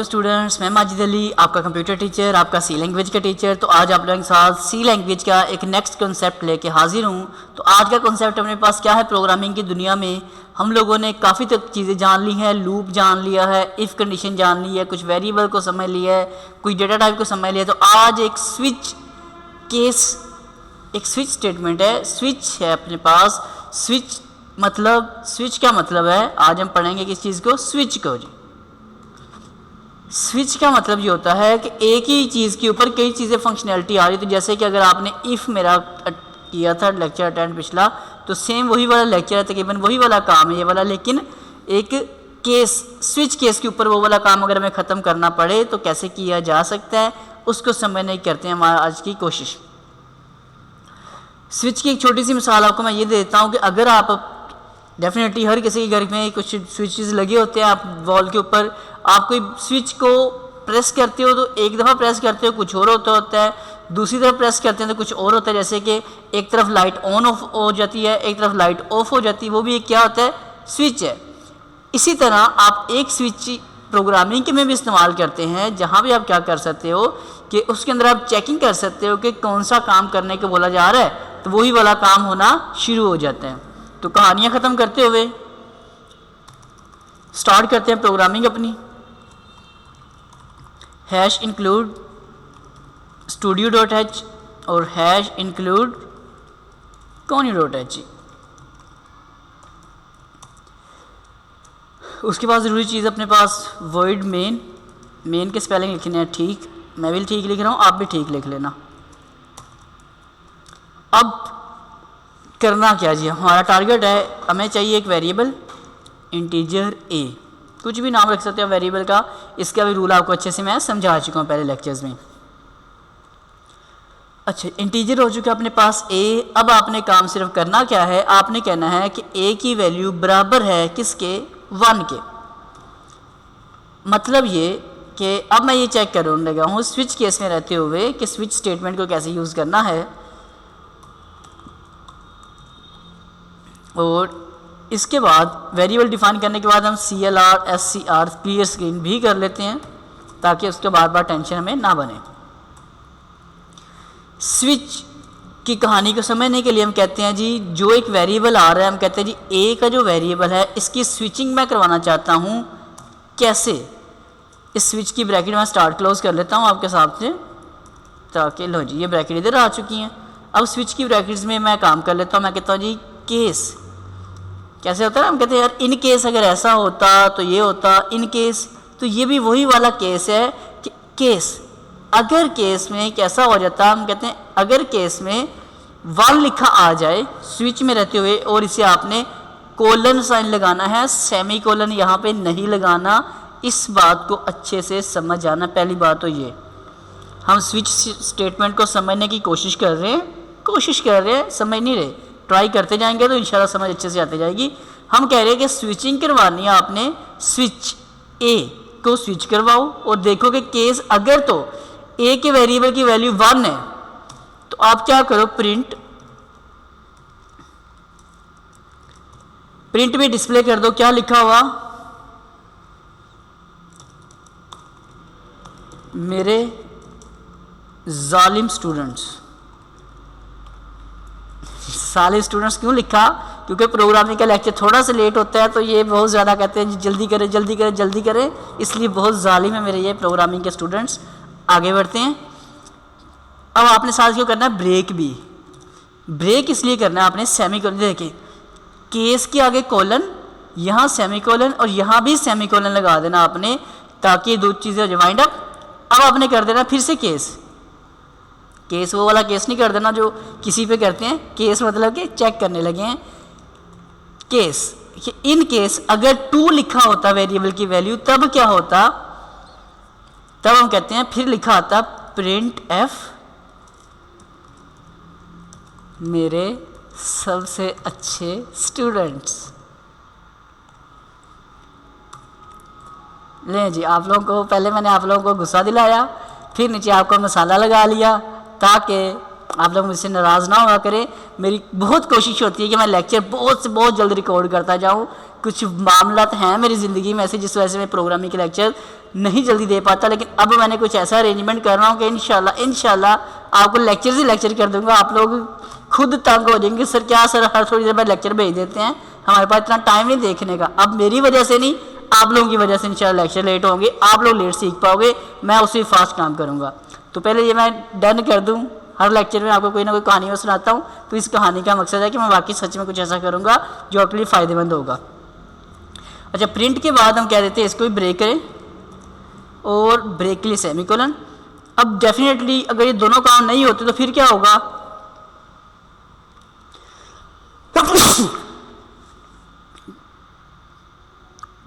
Students, मैं माजिद अली, आपका computer teacher, आपका सी लैंग्वेज का टीचर। तो आज आप लोगों के साथ सी लैंग्वेज का एक नेक्स्ट कॉन्सेप्ट लेके हाजिर हूँ। तो आज का कॉन्सेप्ट अपने पास क्या है? प्रोग्रामिंग की दुनिया में हम लोगों ने काफ़ी तक चीज़ें जान ली हैं। लूप जान लिया है, इफ़ कंडीशन जान ली है, कुछ वेरिएबल को समझ लिया है, कुछ डेटा टाइप को समझ लिया है। तो आज एक स्विच केस, एक स्विच स्टेटमेंट है, स्विच है अपने पास। स्विच मतलब, स्विच का मतलब है, आज हम पढ़ेंगे किस चीज़ को? स्विच को जी। स्विच का मतलब ये होता है कि एक ही चीज़ के ऊपर कई चीज़ें फंक्शनैलिटी आ रही। तो जैसे कि अगर आपने इफ़ मेरा किया था लेक्चर अटेंड पिछला, तो सेम वही वाला लेक्चर है, तकरीबन वही वाला काम है ये वाला, लेकिन एक केस, स्विच केस के ऊपर वो वाला काम अगर हमें ख़त्म करना पड़े तो कैसे किया जा सकता है, उसको समझने की करते हैं हमारा आज की कोशिश। स्विच की एक छोटी सी मिसाल आपको मैं ये देता हूँ कि अगर आप डेफिनेटली हर किसी के घर में कुछ स्विचेस लगे होते हैं, आप वॉल के ऊपर आप कोई स्विच को प्रेस करते हो तो एक दफ़ा प्रेस करते हो कुछ और होता है, दूसरी तरफ प्रेस करते हैं तो कुछ और होता है। जैसे कि एक तरफ लाइट ऑन ऑफ हो जाती है, एक तरफ लाइट ऑफ हो जाती है, वो भी एक क्या होता है? स्विच है। इसी तरह आप एक स्विच प्रोग्रामिंग के में भी इस्तेमाल करते हैं, जहाँ भी आप क्या कर सकते हो कि उसके अंदर आप चेकिंग कर सकते हो कि कौन सा काम करने को बोला जा रहा है, तो वही वाला काम होना शुरू हो जाता है। तो कहानियाँ ख़त्म करते हुए स्टार्ट करते हैं प्रोग्रामिंग अपनी। हैश इंक्लूड studio.h और हैश इंक्लूड kony.h। उसके बाद ज़रूरी चीज़ अपने पास void मेन के स्पेलिंग लिखने हैं ठीक, मैं भी ठीक लिख रहा हूँ, आप भी ठीक लिख लेना। अब करना क्या जी? हमारा टारगेट है, हमें चाहिए एक वेरिएबल इंटीजर a, कुछ भी नाम रख सकते हो वेरिएबल का। इसका भी रूल आपको अच्छे से मैं समझा चुका हूँ पहले लेक्चर्स में। अच्छा, इंटीजर हो चुका अपने पास a। अब आपने काम सिर्फ करना क्या है? आपने कहना है कि a की वैल्यू बराबर है किसके? 1 के। मतलब ये कि अब मैं ये चेक करने लगा हूँ स्विच केस में रहते हुए कि स्विच स्टेटमेंट को कैसे यूज़ करना है। और इसके बाद वेरिएबल डिफाइन करने के बाद हम CLR SCR क्लियर स्क्रीन भी कर लेते हैं, ताकि उसके बार बार टेंशन हमें ना बने। स्विच की कहानी को समझने के लिए हम कहते हैं जी, जो एक वेरिएबल आ रहा है, हम कहते हैं जी A का जो वेरिएबल है इसकी स्विचिंग मैं करवाना चाहता हूँ। कैसे? इस स्विच की ब्रैकेट मैं स्टार्ट क्लोज कर लेता हूँ आपके सामने, ताकि लो जी ये ब्रैकेट इधर आ चुकी हैं। अब स्विच की ब्रैकेट्स में मैं काम कर लेता हूँ। मैं कहता हूँ जी केस कैसे होता है? हम कहते हैं यार इन केस अगर ऐसा होता तो ये होता, इन केस, तो ये भी वही वाला केस है कि केस अगर केस में कैसा हो जाता, हम कहते हैं अगर केस में 1 लिखा आ जाए स्विच में रहते हुए और इसे आपने कोलन साइन लगाना है, सेमी कोलन यहाँ पे नहीं लगाना। इस बात को अच्छे से समझ जाना। पहली बात तो ये, हम स्विच स्टेटमेंट को समझने की कोशिश कर रहे हैं, समझ नहीं रहे, ट्राई करते जाएंगे तो इंशाल्लाह समझ अच्छे से आती जाएगी। हम कह रहे हैं कि स्विचिंग करवानी है आपने, स्विच ए को स्विच करवाओ और देखो कि केस अगर तो ए के वेरिएबल की वैल्यू 1 है तो आप क्या करो, प्रिंट में डिस्प्ले कर दो। क्या लिखा हुआ? मेरे जालिम स्टूडेंट्स। साले स्टूडेंट्स क्यों लिखा? क्योंकि प्रोग्रामिंग का लेक्चर थोड़ा सा लेट होता है तो ये बहुत ज़्यादा कहते हैं जल्दी करें, इसलिए बहुत जालिम है मेरे ये प्रोग्रामिंग के स्टूडेंट्स। आगे बढ़ते हैं। अब आपने साथ क्यों करना है? ब्रेक इसलिए करना है आपने सेमीकोलन, देखें केस के आगे कोलन, यहाँ सेमीकोलन और यहाँ भी सेमीकोलन लगा देना आपने, ताकि दो चीज़ें हो जाए वाइंड अप। अब आपने कर देना फिर से केस वो वाला केस नहीं कर देना जो किसी पे करते हैं। केस मतलब कि चेक करने लगे हैं। केस, इन केस अगर 2 लिखा होता वेरिएबल की वैल्यू, तब क्या होता? तब हम कहते हैं फिर लिखा आता प्रिंट एफ मेरे सबसे अच्छे स्टूडेंट्स। लें जी, आप लोगों को पहले मैंने आप लोगों को गुस्सा दिलाया, फिर नीचे आपको मसाला लगा लिया, ताकि आप लोग मुझसे नाराज़ ना हुआ करें। मेरी बहुत कोशिश होती है कि मैं लेक्चर बहुत से बहुत जल्द रिकॉर्ड करता जाऊँ, कुछ मामलात हैं मेरी ज़िंदगी में ऐसे जिस वजह से मैं प्रोग्रामिंग के लेक्चर नहीं जल्दी दे पाता, लेकिन अब मैंने कुछ ऐसा अरेंजमेंट कर रहा हूँ कि इंशाल्लाह आपको लेक्चर से लेक्चर कर दूंगा। आप लोग खुद तंग हो जाएंगे, सर क्या सर हर थोड़ी देर बाद लेक्चर भेज देते हैं, हमारे पास इतना टाइम नहीं देखने का। अब मेरी वजह से नहीं, आप लोगों की वजह से इंशाल्लाह लेक्चर लेट होंगे, आप लोग लेट सीख पाओगे, मैं उससे फास्ट काम करूँगा। तो पहले ये मैं डन कर दूँ, हर लेक्चर में आपको कोई ना कोई कहानी में सुनाता हूँ, तो इस कहानी का मकसद है कि मैं वाकई सच में कुछ ऐसा करूँगा जो आपके लिए फ़ायदेमंद होगा। अच्छा, प्रिंट के बाद हम कह देते हैं इसको भी ब्रेक करें और ब्रेक के लिए सेमीकोलन। अब डेफिनेटली अगर ये दोनों काम नहीं होते तो फिर क्या होगा,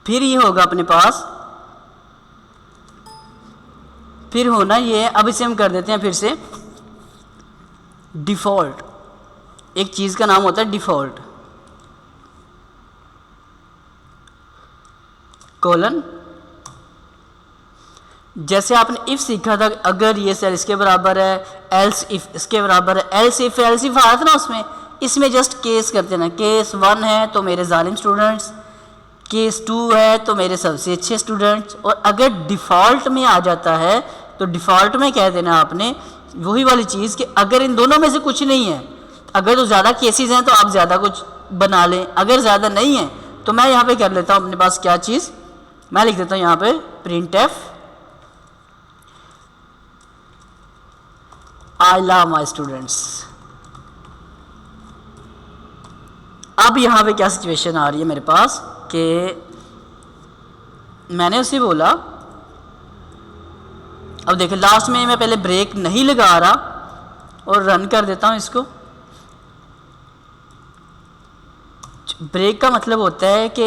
फिर ये होगा अपने पास, फिर होना ये है, अब इसे हम कर देते हैं फिर से डिफ़ॉल्ट। एक चीज़ का नाम होता है डिफ़ॉल्ट कोलन। जैसे आपने इफ सीखा था, अगर ये सेल इसके बराबर है, एल्स इफ इसके बराबर है, एल्स इफ आया था ना उसमें, इसमें जस्ट केस करते ना, केस 1 है तो मेरे जालिम स्टूडेंट्स, केस 2 है तो मेरे सबसे अच्छे स्टूडेंट्स, और अगर डिफ़ॉल्ट में आ जाता है तो डिफ़ॉल्ट में कह देना आपने वही वाली चीज़ कि अगर इन दोनों में से कुछ नहीं है, अगर तो ज़्यादा केसेस हैं तो आप ज़्यादा कुछ बना लें, अगर ज़्यादा नहीं है तो मैं यहाँ पे कर लेता हूँ अपने पास क्या चीज़, मैं लिख देता हूँ यहाँ पे print F I love my students. अब यहाँ पे क्या सिचुएशन आ रही है मेरे पास कि मैंने उसे बोला, अब देखो लास्ट में मैं पहले ब्रेक नहीं लगा रहा और रन कर देता हूँ इसको। ब्रेक का मतलब होता है कि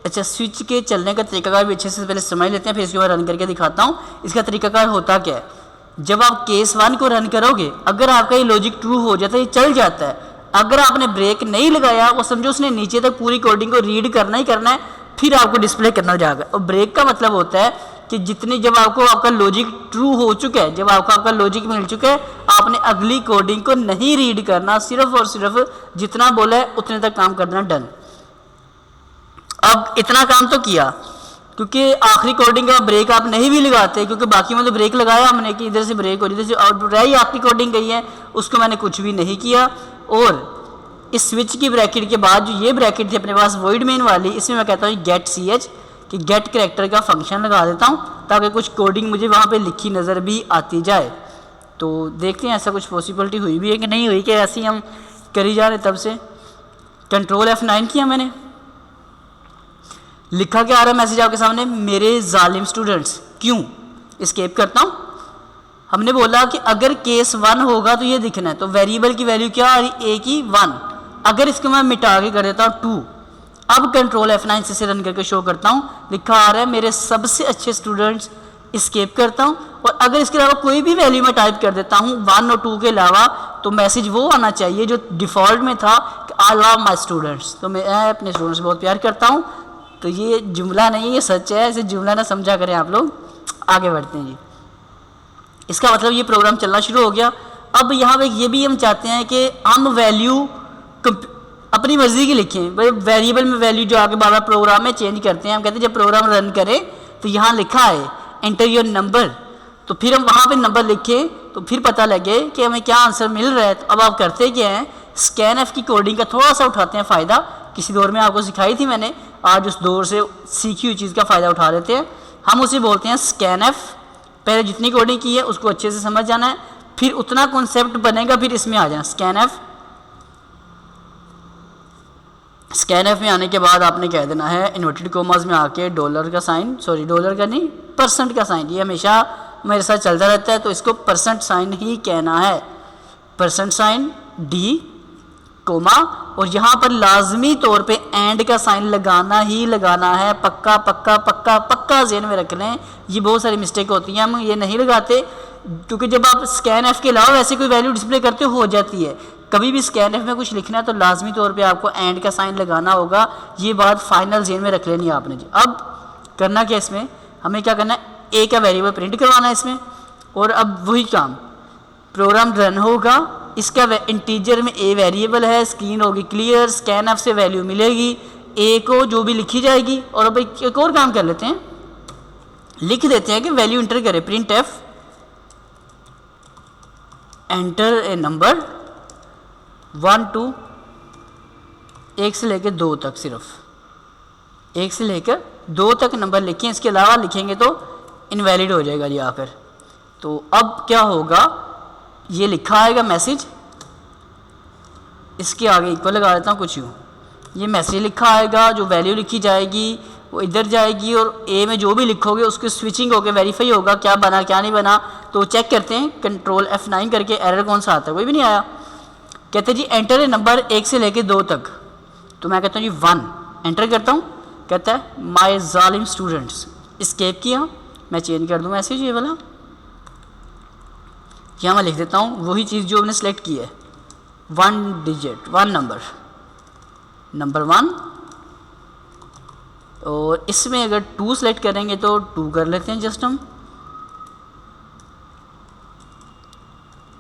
अच्छा, स्विच के चलने का तरीकाकार भी अच्छे से पहले समझ लेते हैं, फिर इसके बाद रन करके दिखाता हूँ इसका तरीकाकार होता क्या है। जब आप केस 1 को रन करोगे, अगर आपका ये लॉजिक ट्रू हो जाता है, ये चल जाता है, अगर आपने ब्रेक नहीं लगाया, वो समझो उसने नीचे तक पूरी कोडिंग को रीड करना ही करना है, फिर आपको डिस्प्ले करना जाएगा। और ब्रेक का मतलब होता है कि जितनी जब आपको आपका लॉजिक ट्रू हो चुका है, जब आपको आपका लॉजिक मिल चुका है, आपने अगली कोडिंग को नहीं रीड करना, सिर्फ और सिर्फ जितना बोला है उतने तक काम करना, डन। अब इतना काम तो किया, क्योंकि आखिरी कोडिंग का ब्रेक आप नहीं भी लगाते, क्योंकि बाकी में तो ब्रेक लगाया हमने कि इधर से ब्रेक हो, इधर से, और रही आखिरी कोडिंग गई है उसको मैंने कुछ भी नहीं किया। और इस स्विच की ब्रैकेट के बाद जो ये ब्रैकेट थी अपने पास वॉइड मेन वाली, इसमें मैं कहता हूँ गेट ch कि गेट कैरेक्टर का फंक्शन लगा देता हूँ ताकि कुछ कोडिंग मुझे वहाँ पे लिखी नज़र भी आती जाए। तो देखते हैं ऐसा कुछ पॉसिबिलिटी हुई भी है कि नहीं हुई, कि ऐसे ही हम करी जा रहे। तब से कंट्रोल F9 किया मैंने, लिखा क्या आ रहा है मैसेज आपके सामने, मेरे जालिम स्टूडेंट्स। क्यों एस्केप करता हूँ, हमने बोला कि अगर केस 1 होगा तो ये दिखना है, तो वेरिएबल की वैल्यू क्या आ रही, ए की 1। अगर इसको मैं मिटा के कर देता हूँ 2, अब कंट्रोल F9 से रन करके शो करता हूँ, लिखा आ रहा है मेरे सबसे अच्छे स्टूडेंट्स। एस्केप करता हूँ, और अगर इसके अलावा कोई भी वैल्यू मैं टाइप कर देता हूँ 1 और 2 के अलावा, तो मैसेज वो आना चाहिए जो डिफ़ॉल्ट में था कि आई लव माई स्टूडेंट्स, तो मैं अपने स्टूडेंट्स से बहुत प्यार करता हूँ। तो ये जुमला नहीं है, ये सच है, इसे जुमला ना समझा करें आप लोग। आगे बढ़ते हैं जी, इसका मतलब ये प्रोग्राम चलना शुरू हो गया। अब यहाँ पे ये भी हम चाहते हैं कि हम वैल्यू अपनी मर्जी की लिखें, भाई वेरिएबल में वैल्यू जो आगे बार बार प्रोग्राम में चेंज करते हैं। हम कहते हैं जब प्रोग्राम रन करें तो यहाँ लिखा है एंटर योर नंबर, तो फिर हम वहाँ पे नंबर लिखें तो फिर पता लगे कि हमें क्या आंसर मिल रहा है। तो अब आप करते क्या हैं, स्कैन एफ की कोडिंग का थोड़ा सा उठाते हैं फ़ायदा, किसी दौर में आपको सिखाई थी मैंने, आज उस दौर से सीखी हुई चीज़ का फ़ायदा उठा लेते हैं। हम उसे बोलते हैं स्कैन एफ। पहले जितनी कोडिंग की है उसको अच्छे से समझ जाना है, फिर उतना कॉन्सेप्ट बनेगा, फिर इसमें आ जाना स्कैन एफ। स्कैन एफ में आने के बाद आपने कह देना है इन्वर्टेड कोमास में आके डॉलर का साइन, सॉरी डॉलर का नहीं, परसेंट का साइन, ये हमेशा मेरे साथ चलता रहता है, तो इसको परसेंट साइन ही कहना है, परसेंट साइन डी कोमा, और यहाँ पर लाजमी तौर पे एंड का साइन लगाना ही लगाना है, पक्का पक्का पक्का पक्का ज़हन में रख लें। ये बहुत सारी मिस्टेक होती हैं, हम ये नहीं लगाते, क्योंकि जब आप स्कैन एफ के अलावा वैसे कोई वैल्यू डिस्प्ले करते हो जाती है। कभी भी स्कैन एफ में कुछ लिखना है तो लाजमी तौर पे आपको एंड का साइन लगाना होगा, ये बात फाइनल ज़हन में रख लेनी है आपने जी। अब करना क्या, इसमें हमें क्या करना है, ए का वेरिएबल प्रिंट करवाना है इसमें, और अब वही काम, प्रोग्राम रन होगा, इसका इंटीजर में ए वेरिएबल है, स्क्रीन होगी क्लियर, स्कैन एफ से वैल्यू मिलेगी, ए को जो भी लिखी जाएगी, और अब एक और काम कर लेते हैं, लिख देते हैं कि वैल्यू इंटर करें, print F enter a number 1 2, 1 से लेकर 2 तक, सिर्फ 1 से लेकर 2 तक नंबर लिखें, इसके अलावा लिखेंगे तो इनवैलिड हो जाएगा जी आखिर। तो अब क्या होगा, ये लिखा आएगा मैसेज, इसके आगे इक्वल लगा देता हूँ कुछ यूँ, ये मैसेज लिखा आएगा, जो वैल्यू लिखी जाएगी वो इधर जाएगी, और ए में जो भी लिखोगे उसकी स्विचिंग होकर वेरीफाई होगा क्या बना क्या नहीं बना। तो चेक करते हैं, कंट्रोल F9 करके, एरर कौन सा आता है, कोई भी नहीं आया। कहते हैं जी एंटर ए नंबर 1 से लेकर 2 तक, तो मैं कहता हूँ जी 1 एंटर करता हूँ, कहता है माय जालिम स्टूडेंट्स, एस्केप किया, मैं चेंज कर दूँ मैसेज ये वाला, यहाँ मैं लिख देता हूँ वही चीज़ जो हमने सेलेक्ट की है, 1 डिजिट 1 नंबर 1, और इसमें अगर 2 सेलेक्ट करेंगे तो 2 कर लेते हैं जस्ट हम,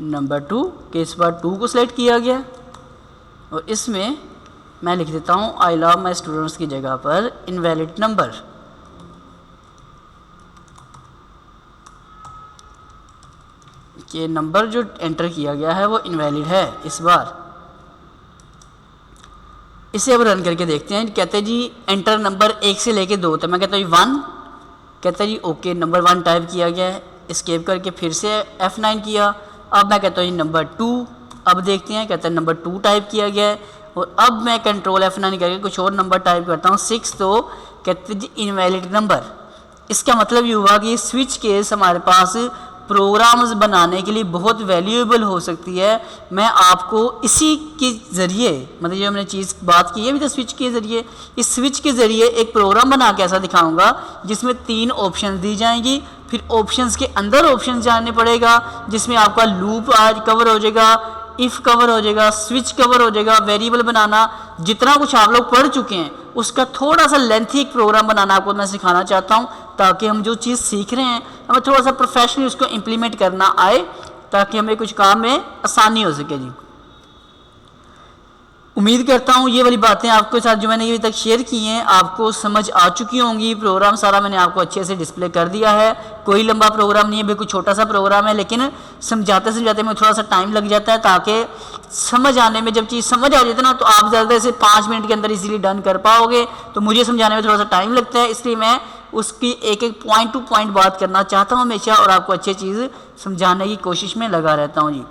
नंबर 2 के इस बार 2 को सिलेक्ट किया गया, और इसमें मैं लिख देता हूँ आई लव माई स्टूडेंट्स की जगह पर इनवैलिड नंबर। ये नंबर जो एंटर किया गया है वो इनवैलिड है इस बार। इसे अब रन करके देखते हैं। कहते हैं जी एंटर नंबर 1 से लेके 2 तक, मैं कहता हूँ 1, कहता है जी ओके नंबर 1 टाइप किया गया है, एस्केप करके फिर से F9 किया, अब मैं कहता हूँ जी नंबर 2, अब देखते हैं, कहता है नंबर 2 टाइप किया गया है, और अब मैं कंट्रोल F9 करके कुछ और नंबर टाइप करता हूँ 6, तो कहते हैं जी इनवैलिड नंबर। इसका मतलब ये हुआ कि स्विच केस हमारे पास प्रोग्राम्स बनाने के लिए बहुत वैल्यूएबल हो सकती है। मैं आपको इसी के ज़रिए, मतलब जो हमने चीज़ बात की है अभी तो स्विच के ज़रिए, इस स्विच के ज़रिए एक प्रोग्राम बना के ऐसा दिखाऊंगा जिसमें 3 ऑप्शन दी जाएंगी, फिर ऑप्शंस के अंदर ऑप्शन जानने पड़ेगा, जिसमें आपका लूप आज कवर हो जाएगा, इफ़ कवर हो जाएगा, स्विच कवर हो जाएगा, वेरिएबल बनाना, जितना कुछ आप लोग पढ़ चुके हैं उसका थोड़ा सा लेंथी एक प्रोग्राम बनाना आपको मैं सिखाना चाहता हूँ, ताकि हम जो चीज़ सीख रहे हैं हमें थोड़ा सा प्रोफेशनली उसको इम्प्लीमेंट करना आए, ताकि हमें कुछ काम में आसानी हो सके जी। उम्मीद करता हूँ ये वाली बातें आपके साथ जो मैंने अभी तक शेयर की हैं आपको समझ आ चुकी होंगी। प्रोग्राम सारा मैंने आपको अच्छे से डिस्प्ले कर दिया है, कोई लंबा प्रोग्राम नहीं है, बिल्कुल छोटा सा प्रोग्राम है, लेकिन समझाते में थोड़ा सा टाइम लग जाता है, ताकि समझ आने में, जब चीज़ समझ आ जाती है ना तो आप ज़्यादा से 5 मिनट के अंदर इजीली डन कर पाओगे। तो मुझे समझाने में थोड़ा सा टाइम लगता है, इसलिए मैं उसकी एक एक पॉइंट टू पॉइंट बात करना चाहता हूँ हमेशा, और आपको अच्छी चीज़ समझाने की कोशिश में लगा रहता हूँ जी।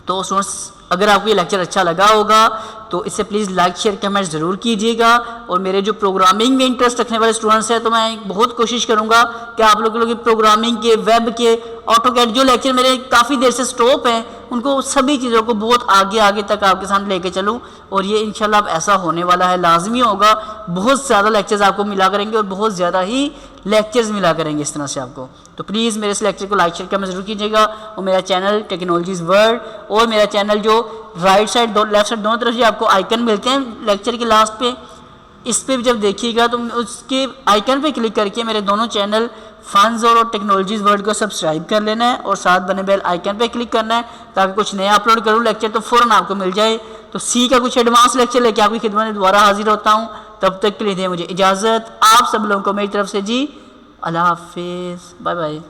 तो स्टूडेंट्स अगर आपको ये लेक्चर अच्छा लगा होगा तो इसे प्लीज़ लाइक शेयर कमेंट ज़रूर कीजिएगा, और मेरे जो प्रोग्रामिंग में इंटरेस्ट रखने वाले स्टूडेंट्स हैं तो मैं बहुत कोशिश करूंगा कि आप लोगों की प्रोग्रामिंग के, वेब के, ऑटोकैड जो लेक्चर मेरे काफ़ी देर से स्टॉप हैं उनको सभी चीज़ों को बहुत आगे तक आपके सामने लेके चलूं, और ये इंशाल्लाह अब ऐसा होने वाला है, लाजमी होगा। बहुत ज़्यादा लेक्चर्स आपको मिला करेंगे और बहुत ज़्यादा ही लेक्चर्स मिला करेंगे इस तरह से आपको। तो प्लीज़ मेरे इस लेक्चर को लाइक शेयर कमेंट ज़रूर कीजिएगा, और मेरा चैनल टेक्नोलॉजीज़ वर्ल्ड, और मेरा चैनल जो राइट साइड लेफ्ट साइड दोनों तरफ से आपको आइकन मिलते हैं लेक्चर के लास्ट पे, इस पर भी जब देखिएगा तो उसके आइकन पे क्लिक करके मेरे दोनों चैनल फन्स और टेक्नोलॉजीज़ वर्ल्ड को सब्सक्राइब कर लेना है, और साथ बने बेल आइकन पे क्लिक करना है, ताकि कुछ नया अपलोड करूँ लेक्चर तो फ़ौरन आपको मिल जाए। तो सी का कुछ एडवांस लेक्चर लेके आपकी खिदमत में दोबारा हाजिर होता हूँ, तब तक के लिए दें मुझे इजाज़त। आप सब लोगों को मेरी तरफ से जी अल्लाह हाफिज़, बाय बाय।